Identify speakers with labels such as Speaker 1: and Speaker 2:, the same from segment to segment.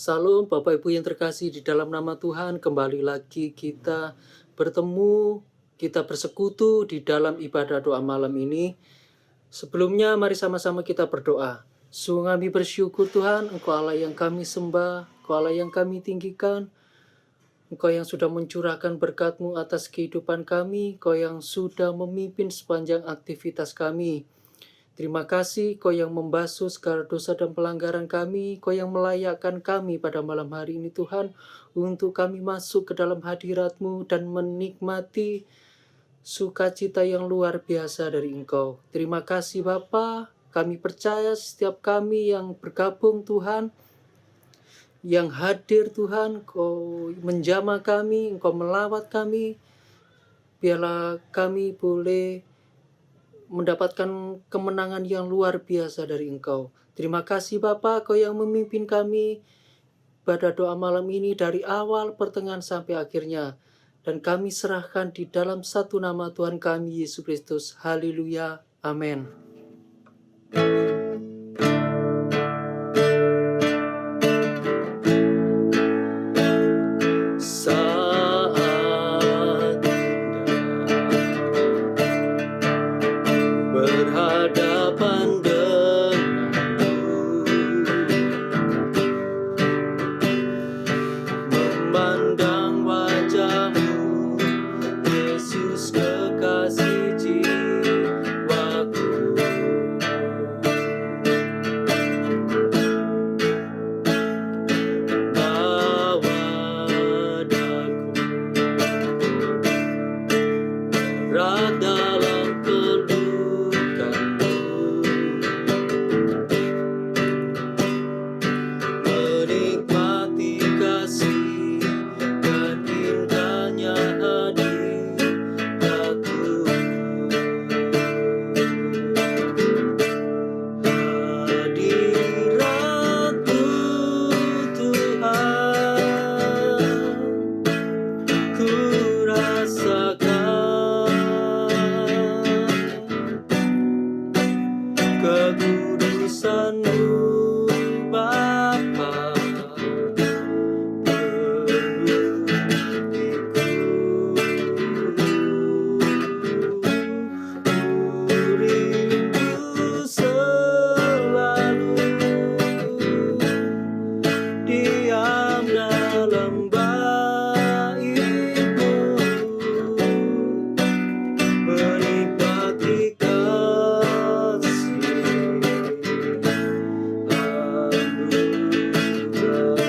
Speaker 1: Salam Bapak Ibu yang terkasih di dalam nama Tuhan, kembali lagi kita bertemu, kita bersekutu di dalam ibadah doa malam ini. Sebelumnya mari sama-sama kita berdoa. Sungguh kami bersyukur Tuhan, Engkau Allah yang kami sembah, Engkau Allah yang kami tinggikan, Engkau yang sudah mencurahkan berkat-Mu atas kehidupan kami, Engkau yang sudah memimpin sepanjang aktivitas kami. Terima kasih Kau yang membasuh segala dosa dan pelanggaran kami, Kau yang melayakkan kami pada malam hari ini Tuhan, untuk kami masuk ke dalam hadirat-Mu dan menikmati sukacita yang luar biasa dari Engkau. Terima kasih Bapa, kami percaya setiap kami yang bergabung Tuhan, yang hadir Tuhan, Kau menjamah kami, Engkau melawat kami, biarlah kami boleh mendapatkan kemenangan yang luar biasa dari Engkau. Terima kasih Bapa, Kau yang memimpin kami pada doa malam ini dari awal, pertengahan sampai akhirnya. Dan kami serahkan di dalam satu nama Tuhan kami, Yesus Kristus. Haleluya. Amin. Saat berhadapan denganmu, memandang wajah-Mu, Yesus kekasih jiwaku. Bawa daku berat dalam pelukan-Mu, menikmati kasih dan indahnya hadirat-Mu. Hadirat-Mu Tuhan, ku rasakan kekudusan-Mu Bapa, penuh ku rindu selalu diam dalam bait-Mu, menikmati kasih anugerah.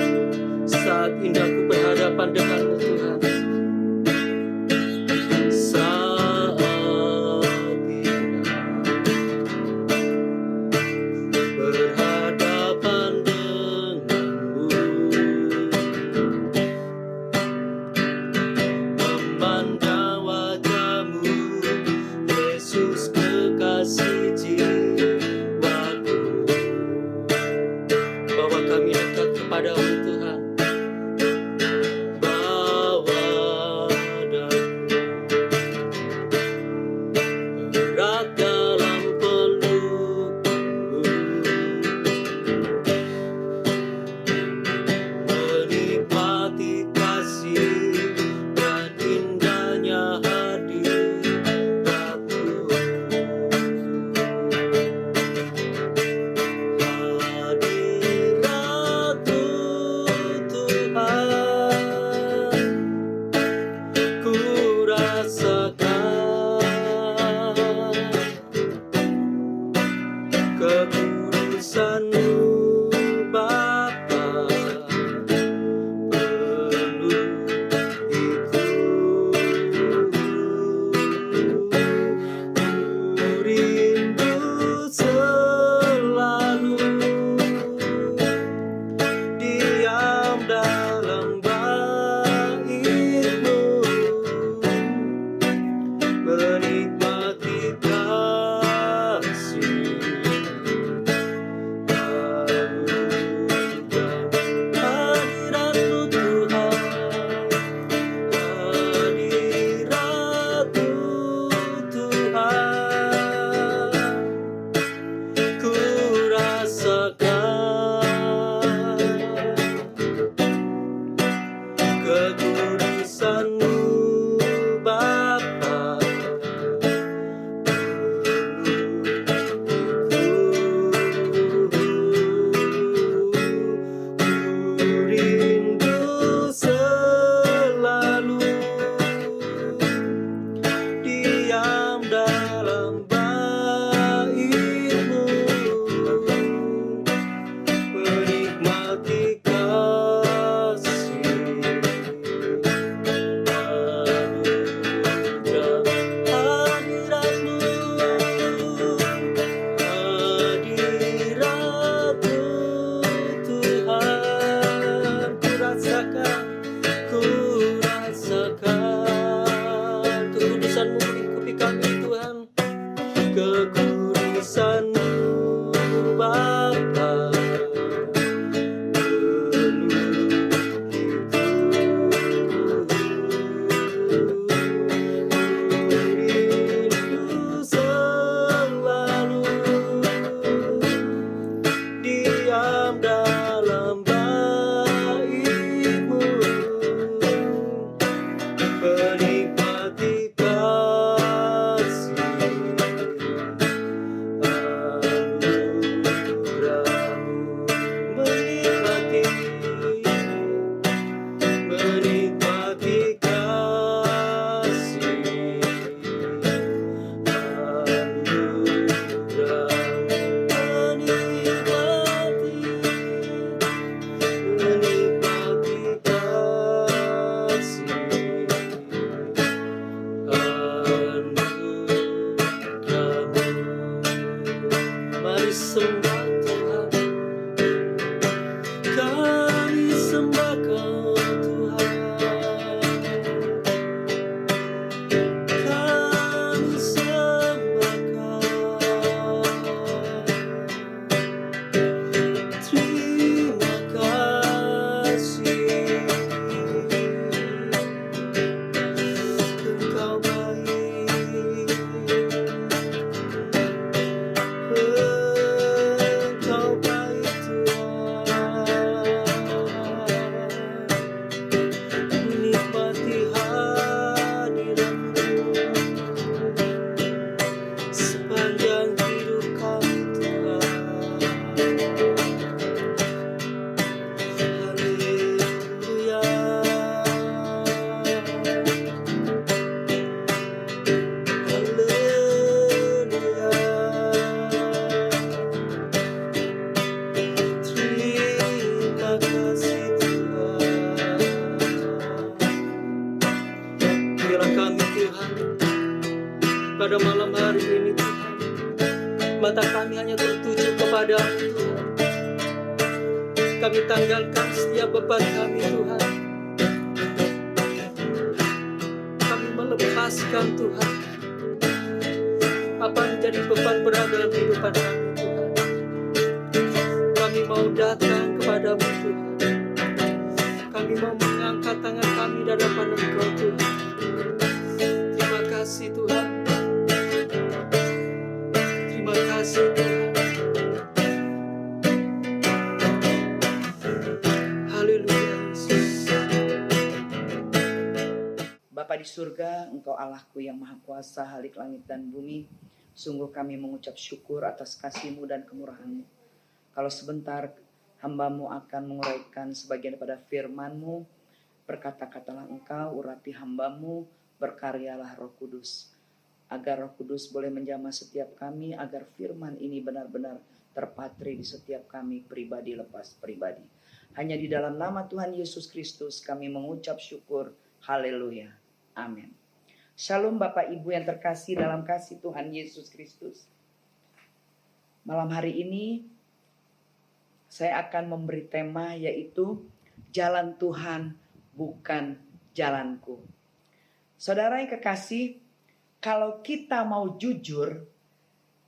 Speaker 1: Saat indah ku berhadapan dengan-Mu Tuhan, saat indah berhadapan dengan-Mu, memandang wajah-Mu, Yesus kekasih jiwaku. Bawa kami dekat kepada-Mu Tuhan, bawa daku berat dalam peluk-Mu, menikmati kasih dan indahnya hadirat-Mu. Hadirat-Mu Tuhan, ku rasakan kekudusan-Mu Bapa, penuh itu ku rindu selalu diam dalam bait-Mu, kami Tuhan. Pada malam hari ini Tuhan, mata kami hanya tertuju kepada-Mu Tuhan. Kami tanggalkan setiap beban kami Tuhan. Kami melepaskan Tuhan apa menjadi beban berat dalam kehidupan kami Tuhan. Kami mau datang kepada-Mu Tuhan. Kami mau mengangkat tangan kami di hadapan Engkau Tuhan. Terima kasih Tuhan. Terima kasih Tuhan. Haleluya Yesus.
Speaker 2: Bapa di surga, Engkau Allahku yang Maha Kuasa, Halik langit dan bumi. Sungguh kami mengucap syukur atas kasih-Mu dan kemurahan-Mu. Kalau sebentar hamba-Mu akan menguraikan sebagian daripada firman-Mu, berkata-katalah Engkau, urapi hamba-Mu, berkaryalah Roh Kudus. Agar Roh Kudus boleh menjamah setiap kami, agar firman ini benar-benar terpatri di setiap kami, pribadi lepas pribadi. Hanya di dalam nama Tuhan Yesus Kristus kami mengucap syukur. Haleluya. Amin. Shalom Bapak Ibu yang terkasih dalam kasih Tuhan Yesus Kristus. Malam hari ini saya akan memberi tema yaitu jalan Tuhan bukan jalanku. Saudara yang kekasih, kalau kita mau jujur,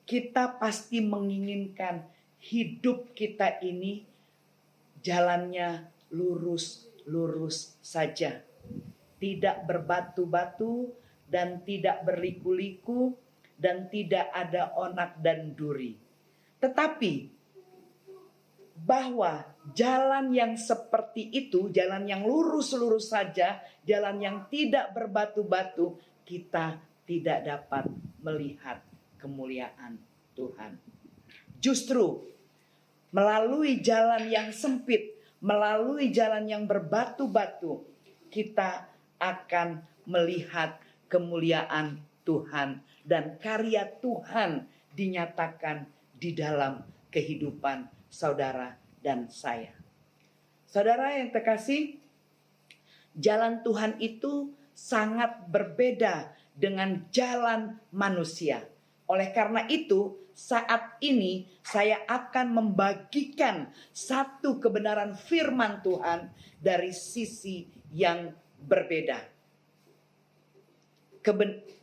Speaker 2: kita pasti menginginkan hidup kita ini jalannya lurus-lurus saja. Tidak berbatu-batu dan tidak berliku-liku dan tidak ada onak dan duri. Tetapi bahwa jalan yang seperti itu, jalan yang lurus-lurus saja, jalan yang tidak berbatu-batu, kita tidak dapat melihat kemuliaan Tuhan. Justru melalui jalan yang sempit, melalui jalan yang berbatu-batu, kita akan melihat kemuliaan Tuhan dan karya Tuhan dinyatakan di dalam kehidupan saudara dan saya. Saudara yang terkasih, jalan Tuhan itu sangat berbeda dengan jalan manusia. Oleh karena itu, saat ini saya akan membagikan satu kebenaran firman Tuhan dari sisi yang berbeda.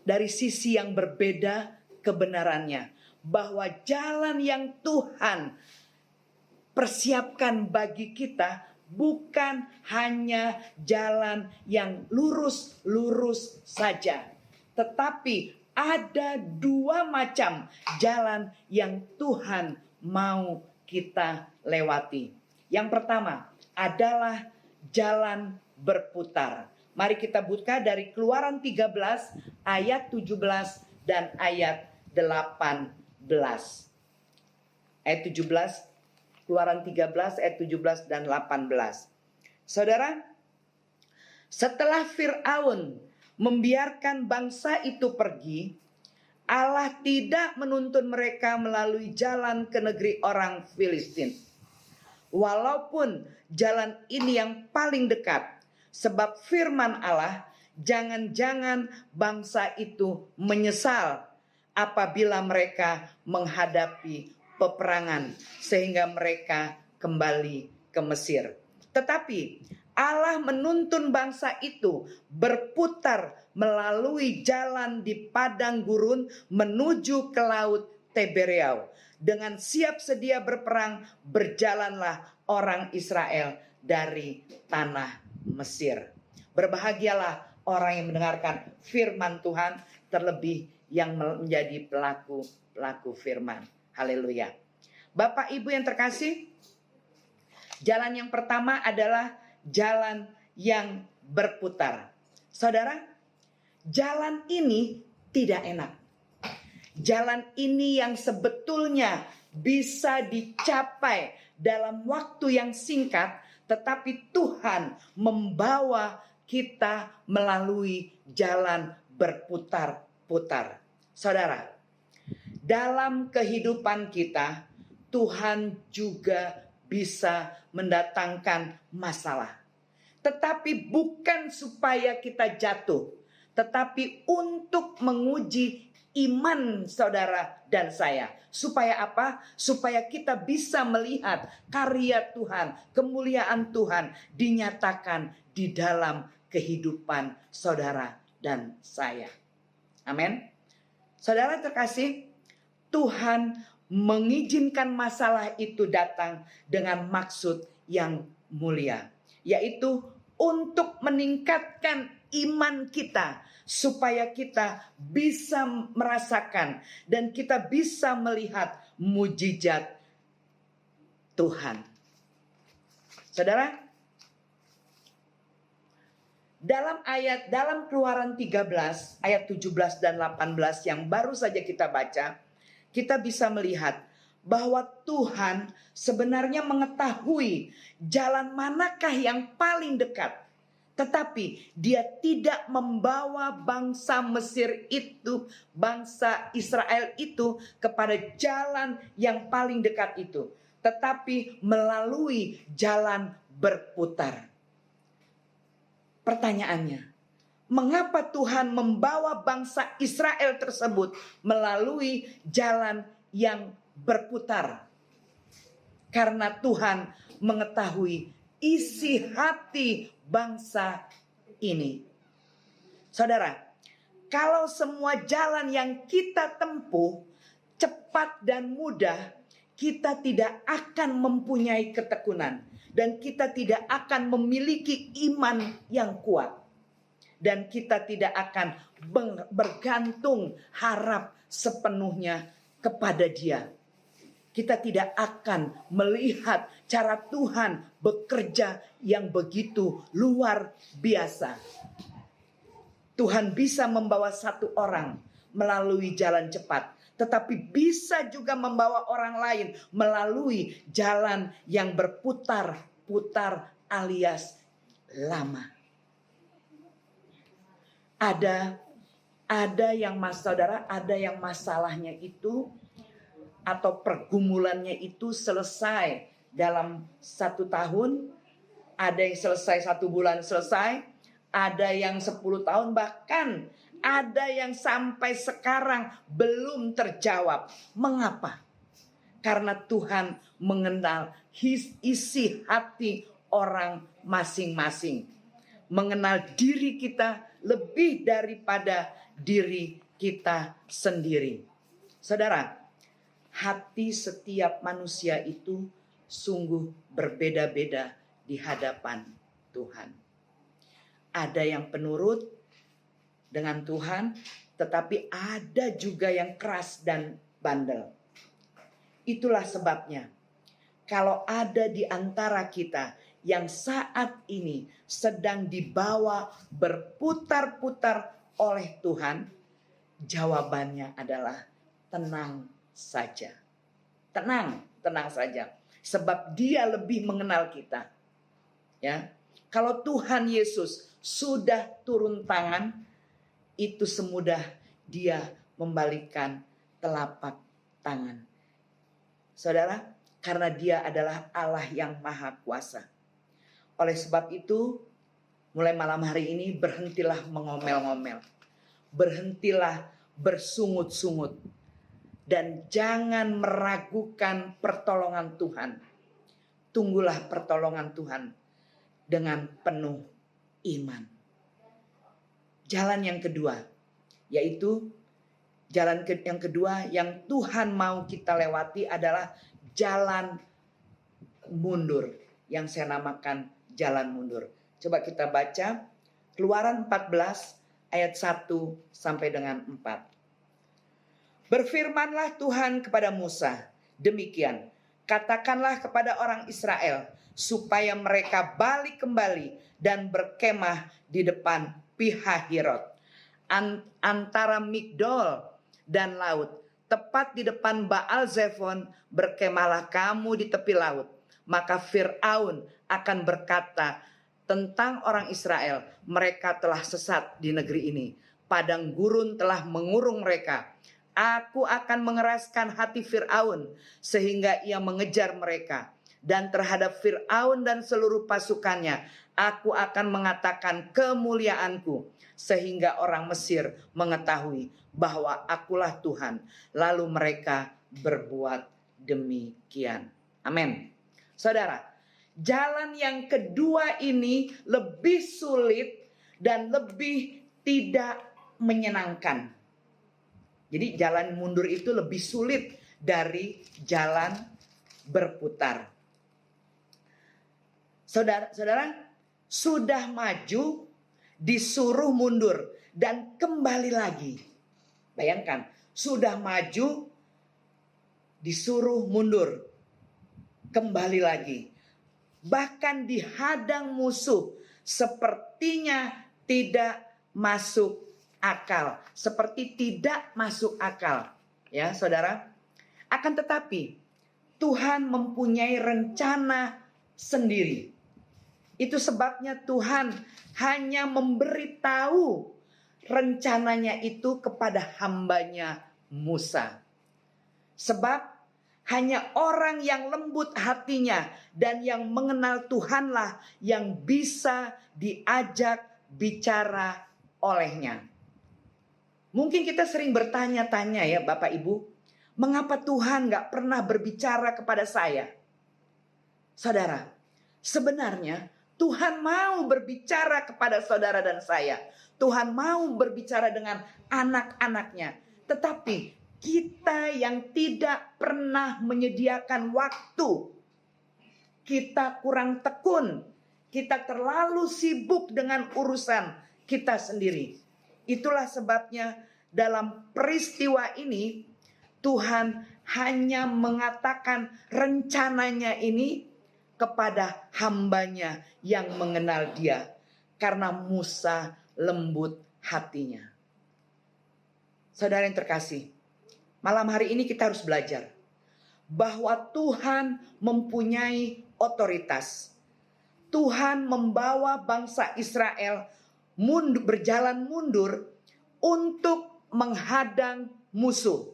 Speaker 2: Dari sisi yang berbeda kebenarannya. Bahwa jalan yang Tuhan persiapkan bagi kita bukan hanya jalan yang lurus-lurus saja. Tetapi ada dua macam jalan yang Tuhan mau kita lewati. Yang pertama adalah jalan berputar. Mari kita buka dari Keluaran 13 ayat 17 dan ayat 18. Ayat 17, Keluaran 13 ayat 17 dan 18. Saudara, setelah Fir'aun membiarkan bangsa itu pergi, Allah tidak menuntun mereka melalui jalan ke negeri orang Filistin. Walaupun jalan ini yang paling dekat, sebab firman Allah, jangan-jangan bangsa itu menyesal apabila mereka menghadapi peperangan sehingga mereka kembali ke Mesir. Tetapi Allah menuntun bangsa itu berputar melalui jalan di padang gurun menuju ke laut Tiberia. Dengan siap sedia berperang, berjalanlah orang Israel dari tanah Mesir. Berbahagialah orang yang mendengarkan firman Tuhan, terlebih yang menjadi pelaku firman. Haleluya. Bapak Ibu yang terkasih, jalan yang pertama adalah jalan yang berputar. Saudara, jalan ini tidak enak. Jalan ini yang sebetulnya bisa dicapai dalam waktu yang singkat, tetapi Tuhan membawa kita melalui jalan berputar-putar. Saudara, dalam kehidupan kita, Tuhan juga bisa mendatangkan masalah. Tetapi bukan supaya kita jatuh, tetapi untuk menguji iman saudara dan saya. Supaya apa? Supaya kita bisa melihat karya Tuhan, kemuliaan Tuhan dinyatakan di dalam kehidupan saudara dan saya. Amin. Saudara terkasih, Tuhan mengizinkan masalah itu datang dengan maksud yang mulia, yaitu untuk meningkatkan iman kita, supaya kita bisa merasakan dan kita bisa melihat mujizat Tuhan. Saudara, dalam Keluaran 13 ayat 17 dan 18 yang baru saja kita baca, kita bisa melihat bahwa Tuhan sebenarnya mengetahui jalan manakah yang paling dekat. Tetapi dia tidak membawa bangsa Mesir itu, bangsa Israel itu kepada jalan yang paling dekat itu. Tetapi melalui jalan berputar. Pertanyaannya, mengapa Tuhan membawa bangsa Israel tersebut melalui jalan yang berputar? Karena Tuhan mengetahui isi hati bangsa ini. Saudara, kalau semua jalan yang kita tempuh cepat dan mudah, kita tidak akan mempunyai ketekunan dan kita tidak akan memiliki iman yang kuat. Dan kita tidak akan bergantung harap sepenuhnya kepada Dia. Kita tidak akan melihat cara Tuhan bekerja yang begitu luar biasa. Tuhan bisa membawa satu orang melalui jalan cepat, tetapi bisa juga membawa orang lain melalui jalan yang berputar-putar alias lama. Ada yang saudara, ada yang masalahnya itu atau pergumulannya itu selesai dalam 1 tahun, ada yang selesai 1 bulan selesai, ada yang 10 tahun, bahkan ada yang sampai sekarang belum terjawab. Mengapa? Karena Tuhan mengenal isi hati orang masing-masing. Mengenal diri kita lebih daripada diri kita sendiri. Saudara, hati setiap manusia itu sungguh berbeda-beda di hadapan Tuhan. Ada yang penurut dengan Tuhan, tetapi ada juga yang keras dan bandel. Itulah sebabnya, kalau ada di antara kita yang saat ini sedang dibawa berputar-putar oleh Tuhan, jawabannya adalah tenang saja. Tenang saja. Sebab Dia lebih mengenal kita. Ya. Kalau Tuhan Yesus sudah turun tangan, itu semudah Dia membalikkan telapak tangan. Saudara, karena Dia adalah Allah yang Maha Kuasa. Oleh sebab itu, mulai malam hari ini berhentilah mengomel-ngomel. Berhentilah bersungut-sungut. Dan jangan meragukan pertolongan Tuhan. Tunggulah pertolongan Tuhan dengan penuh iman. Jalan yang kedua, yaitu jalan yang kedua yang Tuhan mau kita lewati adalah jalan mundur, yang saya namakan jalan mundur. Coba kita baca Keluaran 14 ayat 1 sampai dengan 4. Berfirmanlah Tuhan kepada Musa, demikian, katakanlah kepada orang Israel, supaya mereka balik kembali dan berkemah di depan Pihahirot, antara Migdol dan laut, tepat di depan Baal Zephon, berkemahlah kamu di tepi laut. Maka Fir'aun akan berkata tentang orang Israel, mereka telah sesat di negeri ini. Padang gurun telah mengurung mereka. Aku akan mengeraskan hati Fir'aun sehingga ia mengejar mereka. Dan terhadap Fir'aun dan seluruh pasukannya, aku akan mengatakan kemuliaanku. sehingga orang Mesir mengetahui bahwa akulah Tuhan. Lalu mereka berbuat demikian. Amin. Saudara, jalan yang kedua ini lebih sulit dan lebih tidak menyenangkan. Jadi jalan mundur itu lebih sulit dari jalan berputar. Saudara, sudah maju, disuruh mundur dan kembali lagi. Bayangkan, sudah maju, disuruh mundur, kembali lagi. Bahkan dihadang musuh, sepertinya tidak masuk akal. Seperti tidak masuk akal. Ya, saudara. Akan tetapi, Tuhan mempunyai rencana sendiri. Itu sebabnya Tuhan hanya memberitahu rencananya itu kepada hambanya Musa. Sebab hanya orang yang lembut hatinya dan yang mengenal Tuhanlah yang bisa diajak bicara olehnya. Mungkin kita sering bertanya-tanya ya Bapak Ibu, mengapa Tuhan gak pernah berbicara kepada saya? Saudara, sebenarnya Tuhan mau berbicara kepada saudara dan saya. Tuhan mau berbicara dengan anak-anaknya. Tetapi kita yang tidak pernah menyediakan waktu, kita kurang tekun, kita terlalu sibuk dengan urusan kita sendiri. Itulah sebabnya dalam peristiwa ini Tuhan hanya mengatakan rencananya ini kepada hambanya yang mengenal Dia, karena Musa lembut hatinya. Saudara yang terkasih, malam hari ini kita harus belajar bahwa Tuhan mempunyai otoritas. Tuhan membawa bangsa Israel berjalan mundur untuk menghadang musuh.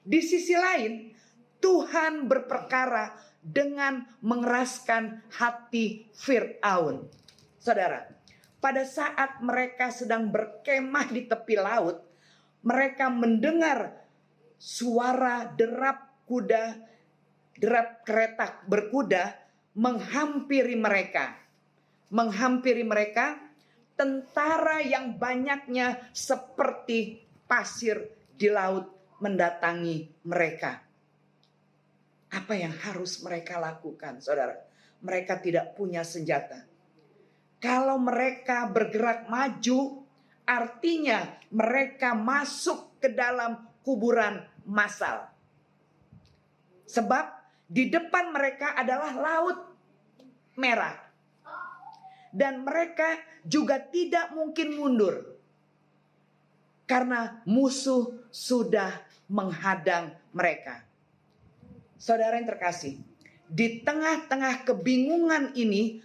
Speaker 2: Di sisi lain, Tuhan berperkara dengan mengeraskan hati Fir'aun. Saudara, pada saat mereka sedang berkemah di tepi laut, mereka mendengar suara derap kereta berkuda menghampiri mereka. Tentara yang banyaknya seperti pasir di laut mendatangi mereka. Apa yang harus mereka lakukan, saudara? Mereka tidak punya senjata. Kalau mereka bergerak maju, artinya mereka masuk ke dalam kuburan massal. Sebab di depan mereka adalah Laut Merah. Dan mereka juga tidak mungkin mundur. Karena musuh sudah menghadang mereka. Saudara yang terkasih, di tengah-tengah kebingungan ini,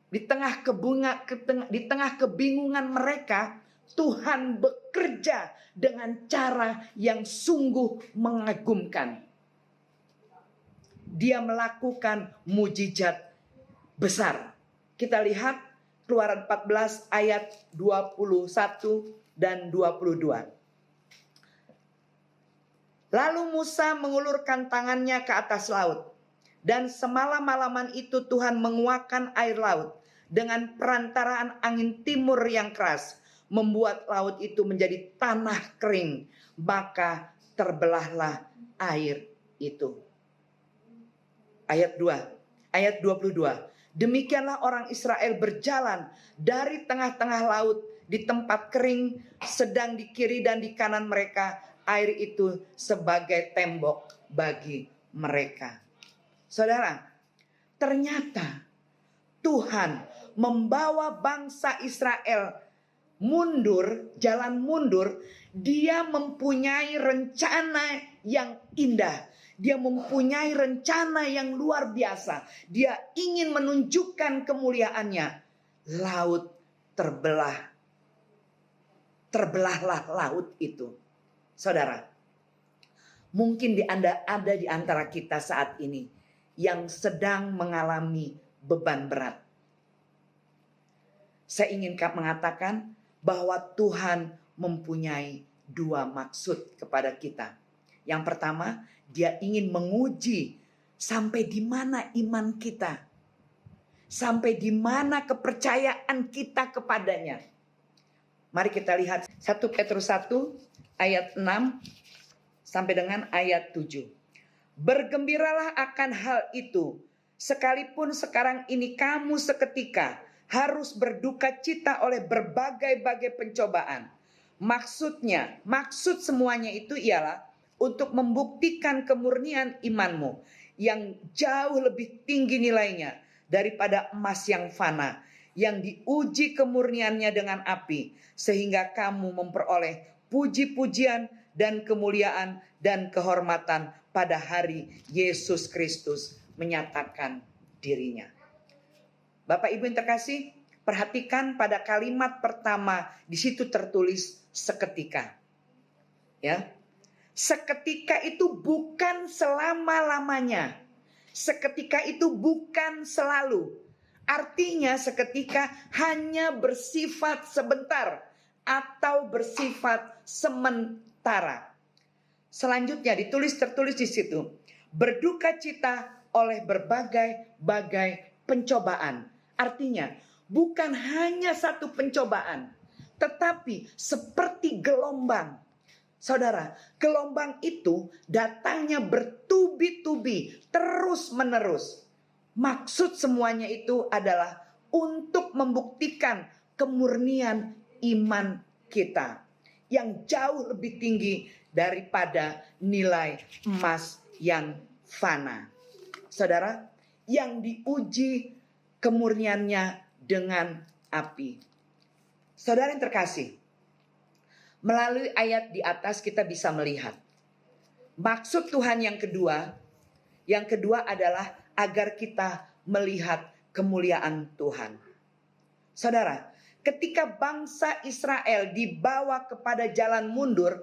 Speaker 2: di tengah kebingungan mereka, Tuhan bekerja dengan cara yang sungguh mengagumkan. Dia melakukan mujizat besar. Kita lihat Keluaran 14 ayat 21 dan 22. Lalu Musa mengulurkan tangannya ke atas laut. Dan semalam-malaman itu Tuhan menguakkan air laut dengan perantaraan angin timur yang keras, membuat laut itu menjadi tanah kering, maka terbelahlah air itu. Ayat 22. Demikianlah orang Israel berjalan dari tengah-tengah laut di tempat kering, sedang di kiri dan di kanan mereka air itu sebagai tembok bagi mereka. Saudara, ternyata Tuhan membawa bangsa Israel mundur, jalan mundur. Dia mempunyai rencana yang indah. Dia mempunyai rencana yang luar biasa. Dia ingin menunjukkan kemuliaannya. Laut terbelah. Terbelahlah laut itu. Saudara, mungkin ada di antara kita saat ini yang sedang mengalami beban berat. Saya ingin mengatakan bahwa Tuhan mempunyai dua maksud kepada kita. Yang pertama, Dia ingin menguji sampai di mana iman kita. Sampai di mana kepercayaan kita kepadanya. Mari kita lihat 1 Petrus 1 ayat 6 sampai dengan ayat 7. Bergembiralah akan hal itu, sekalipun sekarang ini kamu seketika harus berduka cita oleh berbagai-bagai pencobaan. Maksud semuanya itu ialah untuk membuktikan kemurnian imanmu yang jauh lebih tinggi nilainya daripada emas yang fana, yang diuji kemurniannya dengan api, sehingga kamu memperoleh puji-pujian dan kemuliaan dan kehormatan pada hari Yesus Kristus menyatakan dirinya. Bapak Ibu yang terkasih, perhatikan pada kalimat pertama di situ tertulis seketika. Ya. Seketika itu bukan selama-lamanya. Seketika itu bukan selalu. Artinya seketika hanya bersifat sebentar atau bersifat sementara. Selanjutnya tertulis di situ, berduka cita oleh berbagai-bagai pencobaan. Artinya bukan hanya satu pencobaan, tetapi seperti gelombang. Saudara, gelombang itu datangnya bertubi-tubi, terus-menerus. Maksud semuanya itu adalah untuk membuktikan kemurnian iman kita yang jauh lebih tinggi daripada nilai emas yang fana. Saudara, yang diuji kemurniannya dengan api. Saudara yang terkasih, melalui ayat di atas kita bisa melihat maksud Tuhan yang kedua adalah agar kita melihat kemuliaan Tuhan. Saudara, ketika bangsa Israel dibawa kepada jalan mundur,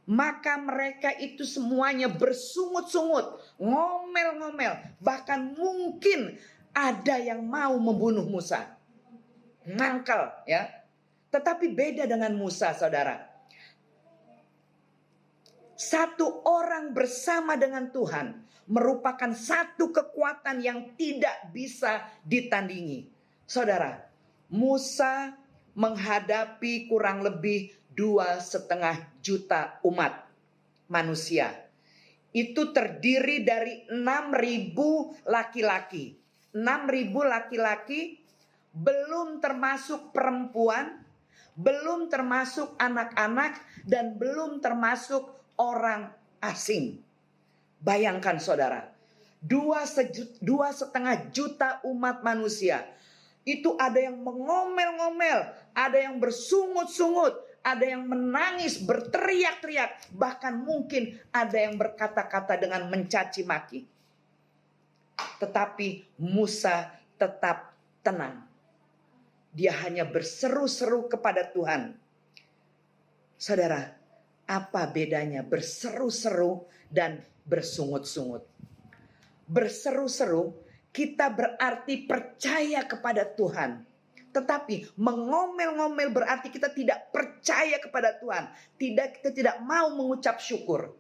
Speaker 2: maka mereka itu semuanya bersungut-sungut, ngomel-ngomel, bahkan mungkin ada yang mau membunuh Musa. Nangkal, ya. Tetapi beda dengan Musa, saudara. Satu orang bersama dengan Tuhan merupakan satu kekuatan yang tidak bisa ditandingi. Saudara, Musa menghadapi kurang lebih 2,5 juta umat manusia. Itu terdiri dari 6.000 laki-laki. 6.000 laki-laki, belum termasuk perempuan, belum termasuk anak-anak, dan belum termasuk orang asing. Bayangkan saudara, 2,5 juta umat manusia. Itu ada yang mengomel-ngomel, ada yang bersungut-sungut, ada yang menangis, berteriak-teriak, bahkan mungkin ada yang berkata-kata dengan mencaci maki. Tetapi Musa tetap tenang. Dia hanya berseru-seru kepada Tuhan. Saudara, apa bedanya berseru-seru dan bersungut-sungut? Berseru-seru kita berarti percaya kepada Tuhan. Tetapi mengomel-ngomel berarti kita tidak percaya kepada Tuhan. Kita tidak mau mengucap syukur.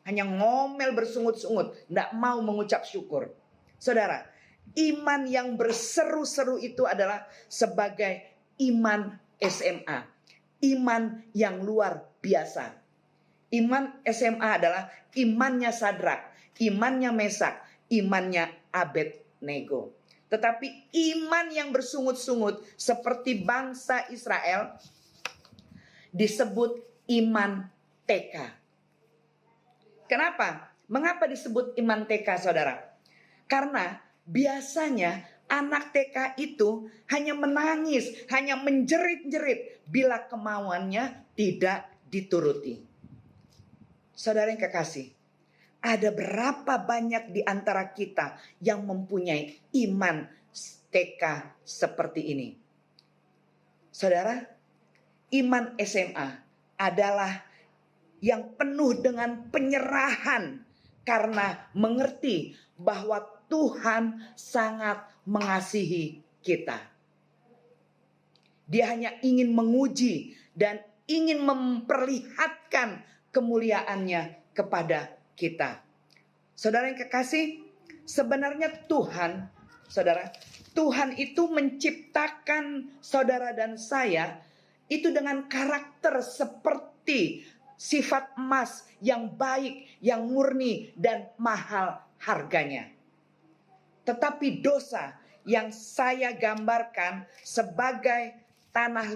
Speaker 2: Hanya ngomel bersungut-sungut, tidak mau mengucap syukur. Saudara, iman yang berseru-seru itu adalah sebagai iman SMA. Iman yang luar biasa. Iman SMA adalah imannya Sadrak, imannya Mesak, imannya Abednego. Tetapi iman yang bersungut-sungut seperti bangsa Israel disebut iman TK. Kenapa? Mengapa disebut iman TK, saudara? Karena biasanya anak TK itu hanya menangis, hanya menjerit-jerit bila kemauannya tidak dituruti. Saudara yang kekasih, ada berapa banyak di antara kita yang mempunyai iman TK seperti ini? Saudara, iman SMA adalah yang penuh dengan penyerahan karena mengerti bahwa Tuhan sangat mengasihi kita. Dia hanya ingin menguji dan ingin memperlihatkan kemuliaannya kepada kita. Saudara yang kekasih, sebenarnya Tuhan itu menciptakan saudara dan saya itu dengan karakter seperti sifat emas yang baik, yang murni dan mahal harganya. Tetapi dosa yang saya gambarkan sebagai tanah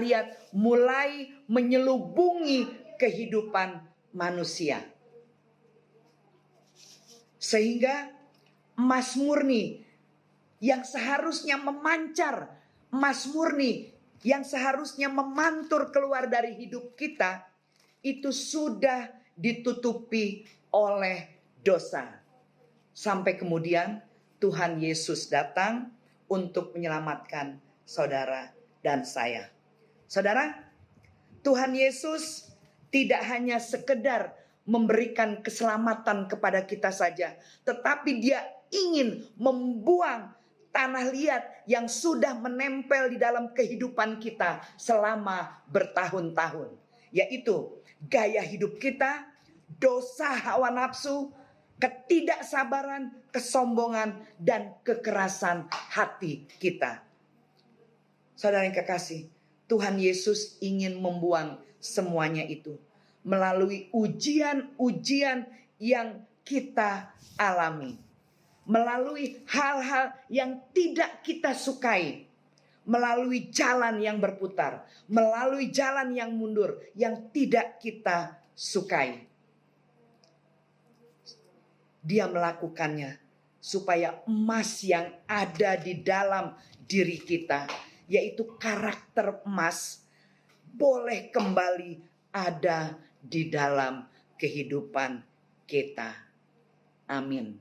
Speaker 2: liat mulai menyelubungi kehidupan manusia. Sehingga emas murni yang seharusnya memancar, emas murni yang seharusnya memantur keluar dari hidup kita, itu sudah ditutupi oleh dosa. Sampai kemudian Tuhan Yesus datang untuk menyelamatkan saudara dan saya. Saudara, Tuhan Yesus tidak hanya sekedar memberikan keselamatan kepada kita saja, tetapi Dia ingin membuang tanah liat yang sudah menempel di dalam kehidupan kita selama bertahun-tahun, yaitu gaya hidup kita, dosa hawa nafsu, ketidaksabaran, kesombongan, dan kekerasan hati kita. Saudara yang kekasih, Tuhan Yesus ingin membuang semuanya itu melalui ujian-ujian yang kita alami, melalui hal-hal yang tidak kita sukai, melalui jalan yang berputar, melalui jalan yang mundur yang tidak kita sukai. Dia melakukannya supaya emas yang ada di dalam diri kita, yaitu karakter emas, boleh kembali ada di dalam kehidupan kita. Amin.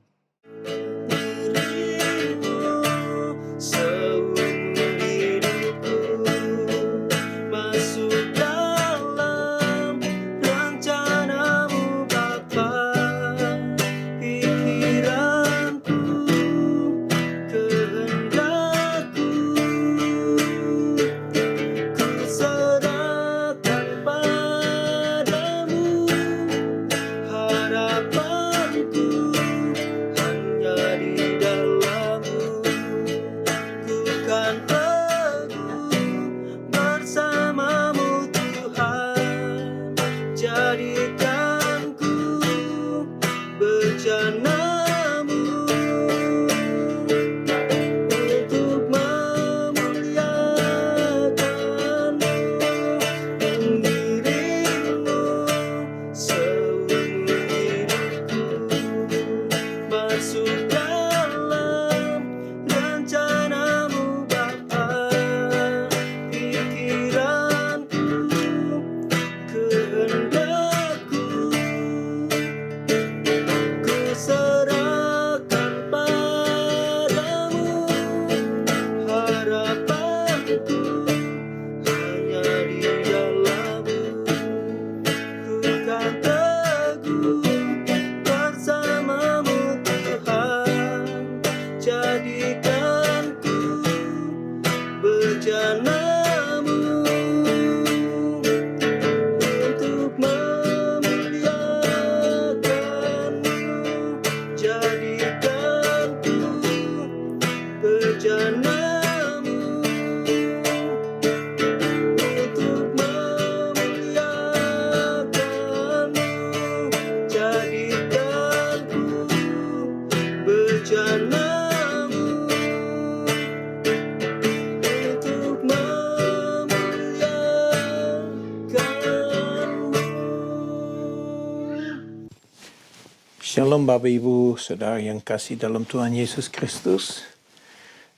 Speaker 3: Shalom Bapak Ibu, Saudara yang kasih dalam Tuhan Yesus Kristus.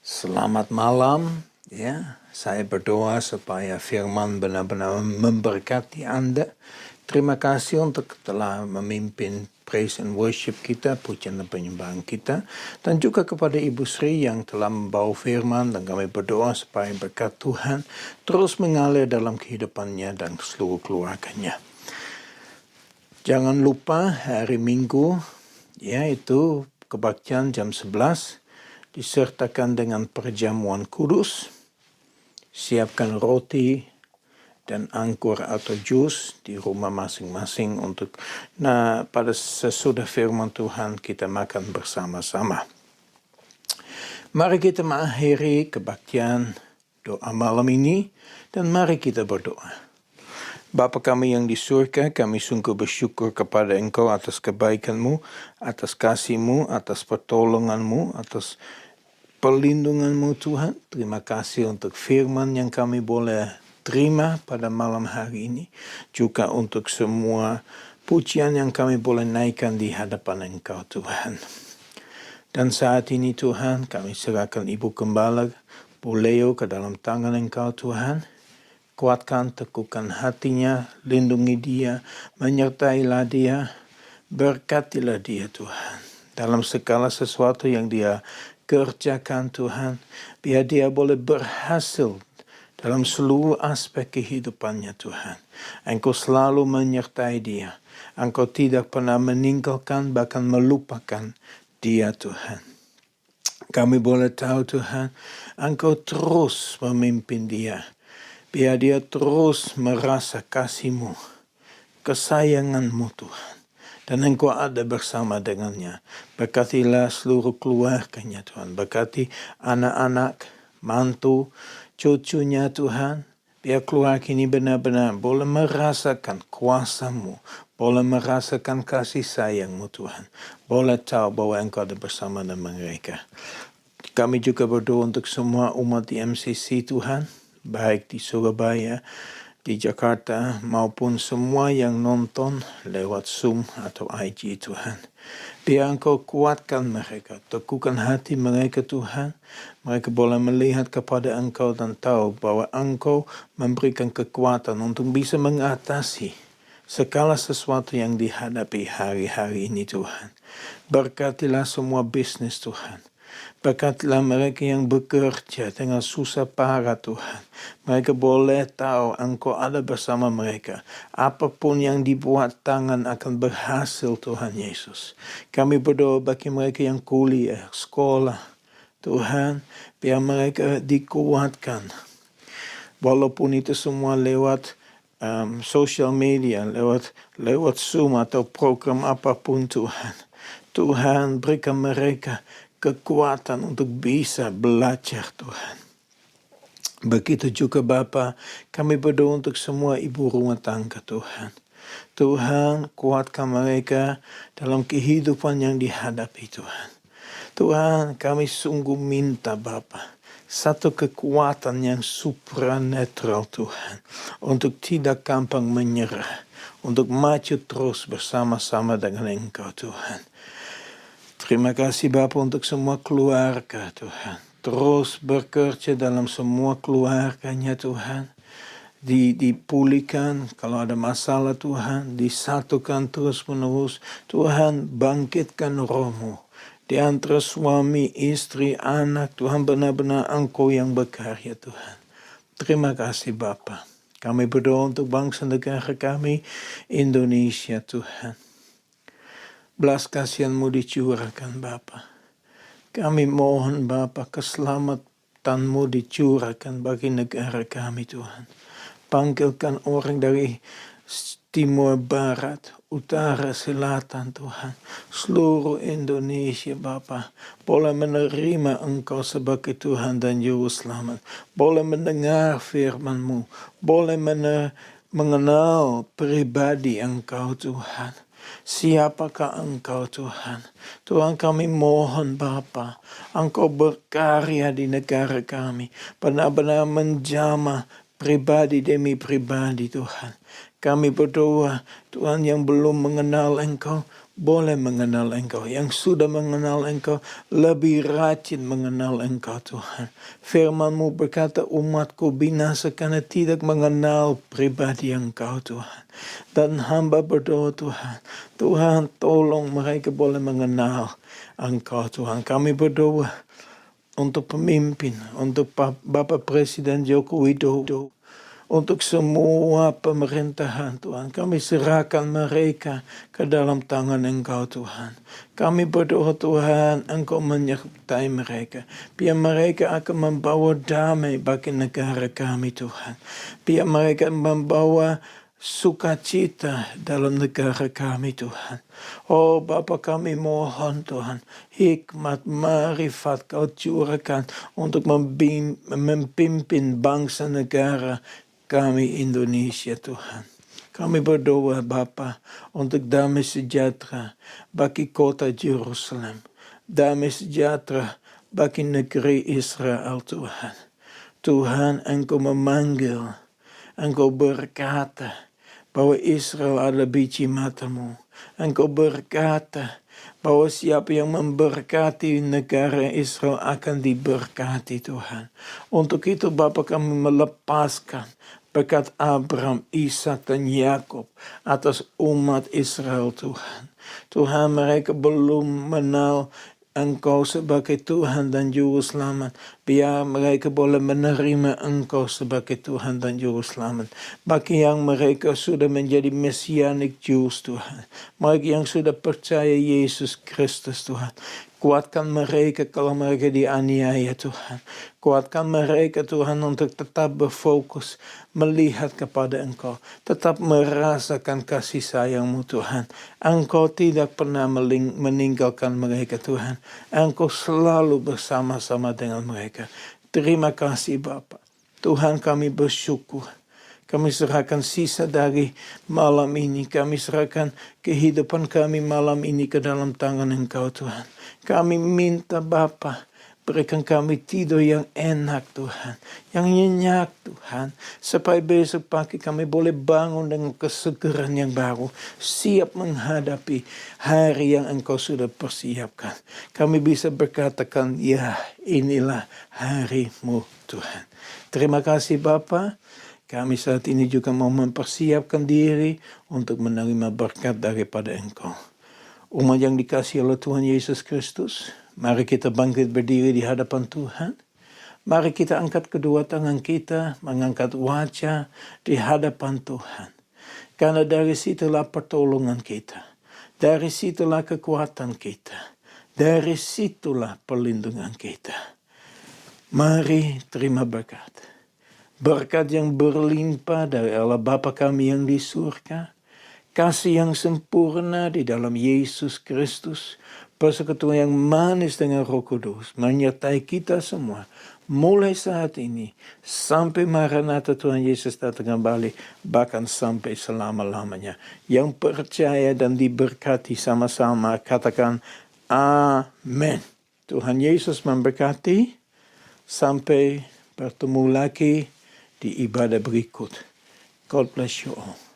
Speaker 3: Selamat malam. Ya, saya berdoa supaya firman benar-benar memberkati Anda. Terima kasih untuk telah memimpin praise and worship kita, pujian dan penyembahan kita. Dan juga kepada Ibu Sri yang telah membawa firman, dan kami berdoa supaya berkat Tuhan terus mengalir dalam kehidupannya dan seluruh keluarganya. Jangan lupa hari Minggu, yaitu kebaktian jam 11. disertakan dengan perjamuan kudus. Siapkan roti dan anggur atau jus di rumah masing-masing untuk pada sesudah firman Tuhan kita makan bersama-sama. Mari kita mengakhiri kebaktian doa malam ini dan mari kita berdoa. Bapa kami yang di surga, kami sungguh bersyukur kepada Engkau atas kebaikan-Mu, atas kasih-Mu, atas pertolongan-Mu, atas perlindungan-Mu Tuhan. Terima kasih untuk firman yang kami boleh terima pada malam hari ini. Juga untuk semua pujian yang kami boleh naikkan di hadapan Engkau Tuhan. Dan saat ini Tuhan, kami serahkan Ibu Gembala Bu Leo ke dalam tangan Engkau Tuhan. Kuatkan, teguhkan hatinya, lindungi dia, menyertailah dia, berkatilah dia Tuhan. Dalam segala sesuatu yang dia kerjakan Tuhan, biar dia boleh berhasil dalam seluruh aspek kehidupannya Tuhan. Engkau selalu menyertai dia. Engkau tidak pernah meninggalkan bahkan melupakan dia Tuhan. Kami boleh tahu Tuhan, Engkau terus memimpin dia. Biar dia terus merasa kasih-Mu, kesayangan-Mu Tuhan. Dan Engkau ada bersama dengannya. Berkatilah seluruh keluarganya Tuhan. Berkati anak-anak, mantu, cucunya Tuhan. Biar keluarga ini benar-benar boleh merasakan kuasa-Mu. Boleh merasakan kasih sayang-Mu Tuhan. Boleh tahu bahwa Engkau ada bersama dengan mereka. Kami juga berdoa untuk semua umat di MCC Tuhan. Baik di Surabaya, di Jakarta, maupun semua yang nonton lewat Zoom atau IG Tuhan. Biar Engkau kuatkan mereka, teguhkan hati mereka Tuhan. Mereka boleh melihat kepada Engkau dan tahu bahwa Engkau memberikan kekuatan untuk bisa mengatasi segala sesuatu yang dihadapi hari-hari ini Tuhan. Berkatilah semua bisnis Tuhan. Berkatilah mereka yang bekerja dengan susah parah Tuhan. Mereka boleh tahu Engkau ada bersama mereka. Apapun yang dibuat tangan akan berhasil Tuhan Yesus. Kami berdoa bagi mereka yang kuliah, sekolah. Tuhan, biar mereka dikuatkan. Walaupun itu semua lewat social media, lewat Zoom atau program apapun Tuhan. Tuhan berikan mereka kekuatan untuk bisa belajar Tuhan. Begitu juga Bapa, kami berdoa untuk semua ibu rumah tangga Tuhan. Tuhan kuatkan mereka dalam kehidupan yang dihadapi Tuhan. Tuhan kami sungguh minta Bapa, satu kekuatan yang supranatural Tuhan. Untuk tidak gampang menyerah. Untuk maju terus bersama-sama dengan Engkau Tuhan. Terima kasih Bapa untuk semua keluarga Tuhan. Terus bekerja dalam semua keluarganya Tuhan. Dipulihkan kalau ada masalah Tuhan. Disatukan terus menerus. Tuhan bangkitkan roh-Mu. Di antara suami, istri, anak. Tuhan benar-benar Engkau yang berkarya Tuhan. Terima kasih Bapa. Kami berdoa untuk bangsa negara kami Indonesia Tuhan. Belas kasihan-Mu dicurahkan Bapa. Kami mohon Bapa keselamatan-Mu dicurahkan bagi negara kami Tuhan. Panggilkan orang dari timur, barat, utara, selatan Tuhan. Seluruh Indonesia Bapa boleh menerima Engkau sebagai Tuhan dan Juru Selamat. Boleh mendengar firman-Mu. Boleh mengenal pribadi Engkau Tuhan. Siapakah Engkau Tuhan? Tuhan kami mohon Bapa, Engkau berkarya di negara kami. Benar-benar menjamah pribadi demi pribadi Tuhan. Kami berdoa Tuhan yang belum mengenal Engkau, boleh mengenal Engkau. Yang sudah mengenal Engkau, lebih rajin mengenal Engkau Tuhan. Firman-Mu berkata umatku binasa karena tidak mengenal pribadi Engkau Tuhan. Dan hamba berdoa Tuhan. Tuhan tolong mereka boleh mengenal Engkau Tuhan. Kami berdoa untuk pemimpin, untuk Bapak Presiden Joko Widodo. untuk semua pemerintahan Tuhan. Kami serahkan mereka ke dalam tangan Engkau Tuhan. Kami berdoa Tuhan, Engkau menyertai mereka. Biar mereka akan membawa damai bagi negara kami Tuhan. Biar mereka membawa sukacita dalam negara kami Tuhan. Oh Bapa, kami mohon Tuhan, hikmat, marifat Kau curahkan untuk memimpin bangsa negara kami Indonesia Tuhan. Kami berdoa Bapa untuk damai sejahtera bagi kota Jerusalem. Damai sejahtera bagi negeri Israel Tuhan. Tuhan, Engkau memanggil, Engkau berkata bahwa Israel adalah biji matamu. Engkau berkata bahwa siapa yang memberkati negara Israel akan diberkati Tuhan. Untuk itu Bapa, kami melepaskan berkat Abraham, Ishak dan Yakub atas umat Israel Tuhan. Tuhan, mereka belum mengenal Engkau sebagai Tuhan dan Juru Selamat. Biar mereka boleh menerima Engkau sebagai Tuhan dan Juru Selamat. Bagi yang mereka sudah menjadi Messianic Jews Tuhan. Bagi yang sudah percaya Yesus Kristus Tuhan. Kuatkan mereka kalau mereka dianiaya Tuhan. Kuatkan mereka Tuhan untuk tetap berfokus melihat kepada Engkau. Tetap merasakan kasih sayang-Mu Tuhan. Engkau tidak pernah meninggalkan mereka Tuhan. Engkau selalu bersama-sama dengan mereka. Terima kasih Bapa. Tuhan, kami bersyukur. Kami serahkan sisa dari malam ini. Kami serahkan kehidupan kami malam ini ke dalam tangan Engkau Tuhan. Kami minta Bapa, berikan kami tidur yang enak Tuhan. Yang nyenyak Tuhan. Supaya besok pagi kami boleh bangun dengan kesegaran yang baru. Siap menghadapi hari yang Engkau sudah persiapkan. Kami bisa berkatakan, ya inilah hari-Mu Tuhan. Terima kasih Bapa. Kami saat ini juga mau mempersiapkan diri untuk menerima berkat daripada Engkau. Umat yang dikasihi oleh Tuhan Yesus Kristus, mari kita bangkit berdiri di hadapan Tuhan. Mari kita angkat kedua tangan kita, mengangkat wajah di hadapan Tuhan. Karena dari situlah pertolongan kita. Dari situlah kekuatan kita. Dari situlah perlindungan kita. Mari terima berkat. Berkat yang berlimpah dari Allah Bapa kami yang di surga, kasih yang sempurna di dalam Yesus Kristus, persekutuan yang manis dengan Roh Kudus menyertai kita semua, mulai saat ini sampai Maranatha Tuhan Yesus datang kembali, bahkan sampai selama-lamanya. Yang percaya dan diberkati sama-sama katakan amin. Tuhan Yesus memberkati. Sampai bertemu lagi di ibadah berikut. God bless you all.